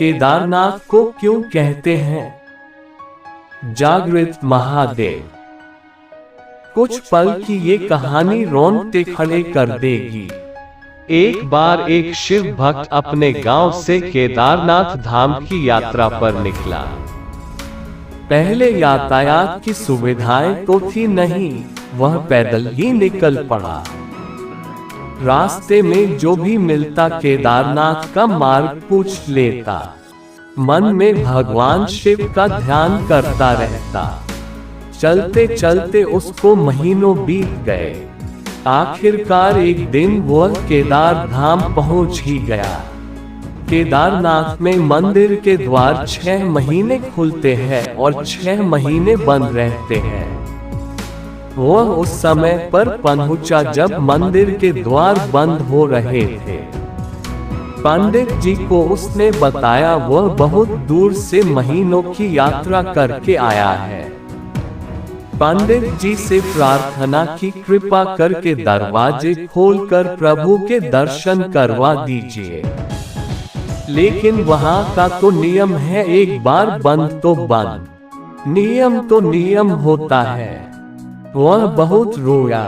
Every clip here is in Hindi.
केदारनाथ को क्यों कहते हैं जागृत महादेव? कुछ पल की ये कहानी रोंगटे खड़े कर देगी। एक बार एक शिव भक्त अपने गांव से केदारनाथ धाम की यात्रा पर निकला। पहले यातायात की सुविधाएं तो थी नहीं, वह पैदल ही निकल पड़ा। रास्ते में जो भी मिलता केदारनाथ का मार्ग पूछ लेता। मन में भगवान शिव का ध्यान करता रहता। चलते चलते उसको महीनों बीत गए। आखिरकार एक दिन वह केदार धाम पहुंच ही गया। केदारनाथ में मंदिर के द्वार 6 महीने खुलते हैं और 6 महीने बंद रहते हैं। वह उस समय पर पहुंचा जब मंदिर के द्वार बंद हो रहे थे। पंडित जी को उसने बताया वह बहुत दूर से महीनों की यात्रा करके आया है। पंडित जी से प्रार्थना की कृपा करके दरवाजे खोलकर प्रभु के दर्शन करवा दीजिए। लेकिन वहां का तो नियम है, एक बार बंद तो बंद, नियम तो नियम होता है। वह बहुत रोया,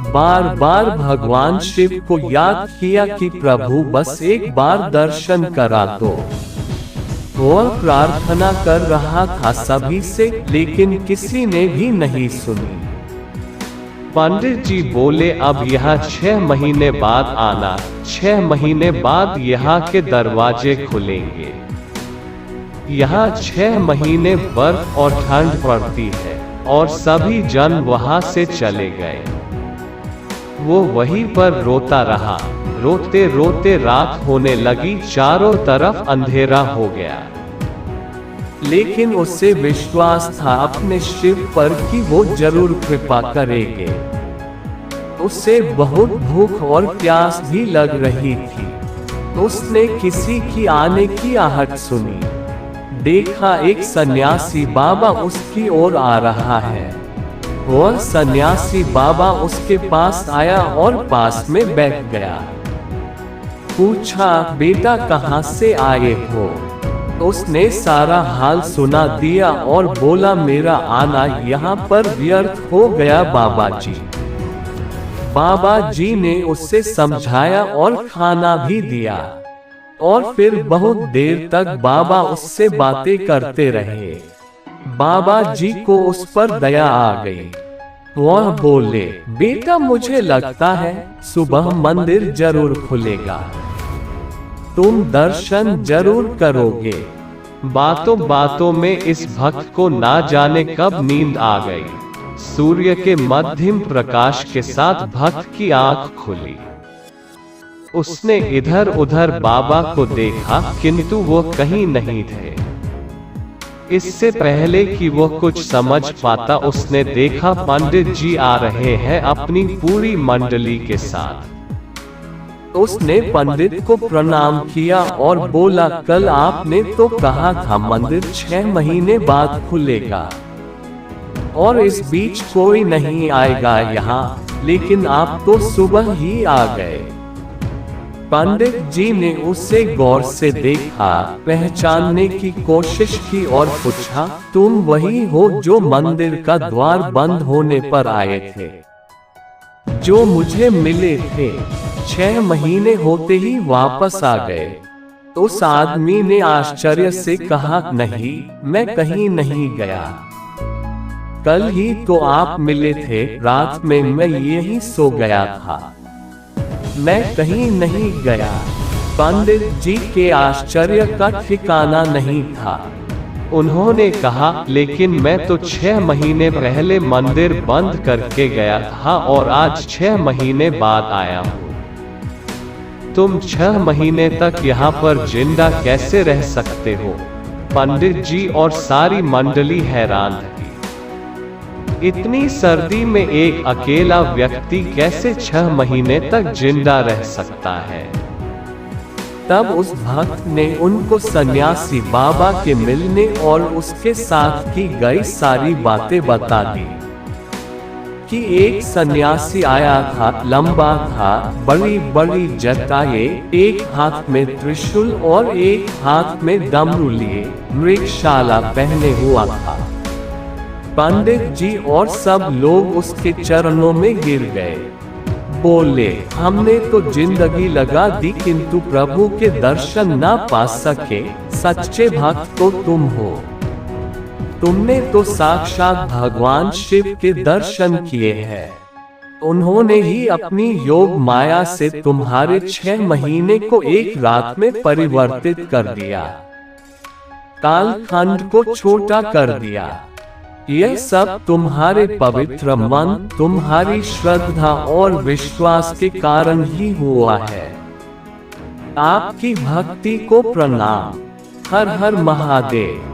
बार बार भगवान शिव को याद किया कि प्रभु बस एक बार दर्शन करा दो। वह प्रार्थना कर रहा था सभी से, लेकिन किसी ने भी नहीं सुनी। पंडित जी बोले अब यहाँ 6 महीने बाद आना, 6 महीने बाद यहाँ के दरवाजे खुलेंगे। यहाँ 6 महीने बर्फ और ठंड पड़ती है और सभी जन वहां से चले गए। वो वहीं पर रोता रहा। रोते रोते रात होने लगी, चारों तरफ अंधेरा हो गया। लेकिन उसे विश्वास था अपने शिव पर कि वो जरूर कृपा करेंगे। उसे बहुत भूख और प्यास भी लग रही थी। उसने किसी की आने की आहट सुनी। देखा एक सन्यासी बाबा उसकी ओर आ रहा है। वह सन्यासी बाबा उसके पास आया और पास में बैठ गया। पूछा, बेटा कहाँ से आए हो? उसने सारा हाल सुना दिया और बोला, मेरा आना यहाँ पर व्यर्थ हो गया बाबा जी। बाबा जी ने उसे समझाया और खाना भी दिया। और फिर बहुत देर तक बाबा उससे बातें करते रहे। बाबा जी को उस पर दया आ गई। वह बोले, बेटा मुझे लगता है सुबह मंदिर जरूर खुलेगा, तुम दर्शन जरूर करोगे। बातों बातों में इस भक्त को ना जाने कब नींद आ गई। सूर्य के मध्यम प्रकाश के साथ भक्त की आंख खुली। उसने इधर उधर बाबा को देखा, किंतु वो कहीं नहीं थे। इससे पहले कि वो कुछ समझ पाता, उसने देखा पंडित जी आ रहे हैं अपनी पूरी मंडली के साथ। उसने पंडित को प्रणाम किया और बोला, कल आपने तो कहा था मंदिर 6 महीने बाद खुलेगा और इस बीच कोई नहीं आएगा यहाँ, लेकिन आप तो सुबह ही आ गए। पंडित जी ने उसे गौर से देखा, पहचानने की कोशिश की और पूछा, तुम वही हो जो मंदिर का द्वार बंद होने पर आए थे, जो मुझे मिले थे? 6 महीने होते ही वापस आ गए। उस आदमी ने आश्चर्य से कहा, नहीं, मैं कहीं नहीं गया। कल ही तो आप मिले थे, रात में मैं यहीं सो गया था, मैं कहीं नहीं गया। पंडित जी के आश्चर्य का ठिकाना नहीं था। उन्होंने कहा, लेकिन मैं तो 6 महीने पहले मंदिर बंद करके गया था और आज 6 महीने बाद आया हूँ। तुम 6 महीने तक यहाँ पर जिंदा कैसे रह सकते हो? पंडित जी और सारी मंडली हैरान थी। इतनी सर्दी में एक अकेला व्यक्ति कैसे 6 महीने तक जिंदा रह सकता है? तब उस भक्त ने उनको सन्यासी बाबा के मिलने और उसके साथ की गई सारी बातें बता दी। कि एक सन्यासी आया था, लंबा था, बड़ी बड़ी जटाएं, एक हाथ में त्रिशूल और एक हाथ में डमरू लिए, मृगशाला पहने हुआ था। पंडित जी और सब लोग उसके चरणों में गिर गए। बोले, हमने तो जिंदगी लगा दी किंतु प्रभु के दर्शन ना पा सके, सच्चे भक्त तो तुम हो। तुमने तो साक्षात भगवान शिव के दर्शन किए हैं। उन्होंने ही अपनी योग माया से तुम्हारे 6 महीने को एक रात में परिवर्तित कर दिया, कालखंड को छोटा कर दिया। यह सब तुम्हारे पवित्र मन, तुम्हारी श्रद्धा और विश्वास के कारण ही हुआ है। आपकी भक्ति को प्रणाम। हर हर महादेव।